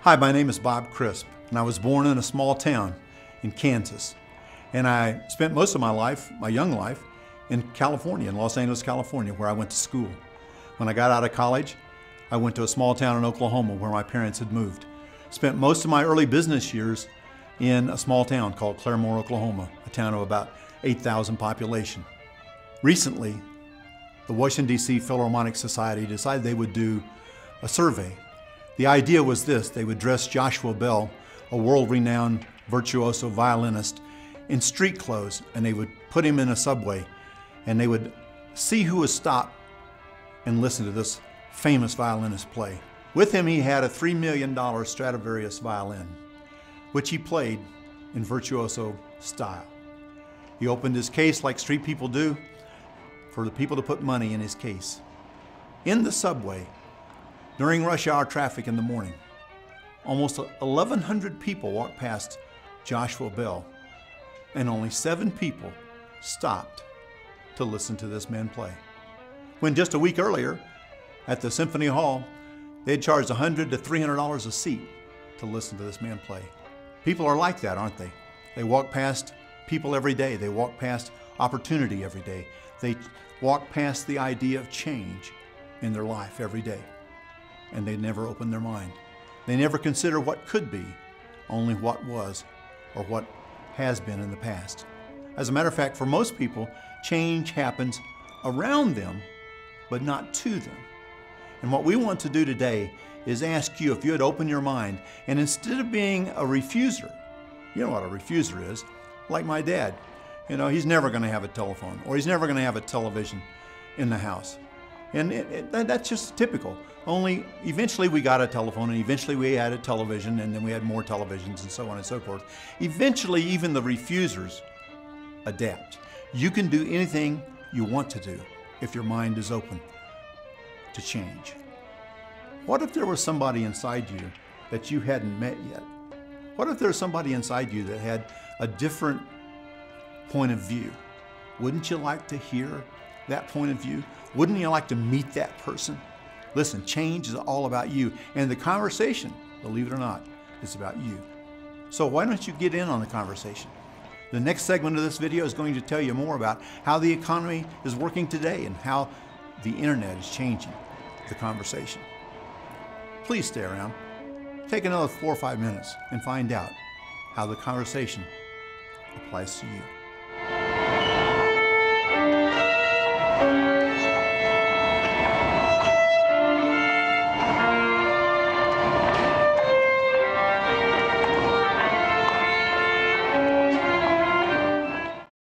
Hi, my name is Bob Crisp, and I was born in a small town in Kansas. And I spent most of my life, my young life, in California, in Los Angeles, California, where I went to school. When I got out of college, I went to a small town in Oklahoma where my parents had moved. Spent most of my early business years in a small town called Claremore, Oklahoma, a town of about 8,000 population. Recently, the Washington, D.C. Philharmonic Society decided they would do a survey. The idea was this: they would dress Joshua Bell, a world-renowned virtuoso violinist, in street clothes, and they would put him in a subway, and they would see who would stop and listen to this famous violinist play. With him, he had a $3 million Stradivarius violin, which he played in virtuoso style. He opened his case like street people do for the people to put money in his case. In the subway, during rush hour traffic in the morning, almost 1,100 people walked past Joshua Bell, and only 7 people stopped to listen to this man play. When just a week earlier, at the Symphony Hall, they had charged $100 to $300 a seat to listen to this man play. People are like that, aren't they? They walk past people every day. They walk past opportunity every day. They walk past the idea of change in their life every day. And they never open their mind. They never consider what could be, only what was or what has been in the past. As a matter of fact, for most people, change happens around them, but not to them. And what we want to do today is ask you if you would open your mind, and instead of being a refuser, you know what a refuser is, like my dad. You know, he's never going to have a telephone, or he's never going to have a television in the house. And that's just typical. Only eventually we got a telephone, and eventually we had a television, and then we had more televisions, and so on and so forth. Eventually, even the refusers adapt. You can do anything you want to do if your mind is open to change. What if there was somebody inside you that you hadn't met yet? What if there's somebody inside you that had a different point of view? Wouldn't you like to hear that point of view? Wouldn't you like to meet that person? Listen, change is all about you, and the conversation, believe it or not, is about you. So why don't you get in on the conversation? The next segment of this video is going to tell you more about how the economy is working today and how the internet is changing the conversation. Please stay around. Take another 4 or 5 minutes and find out how the conversation applies to you.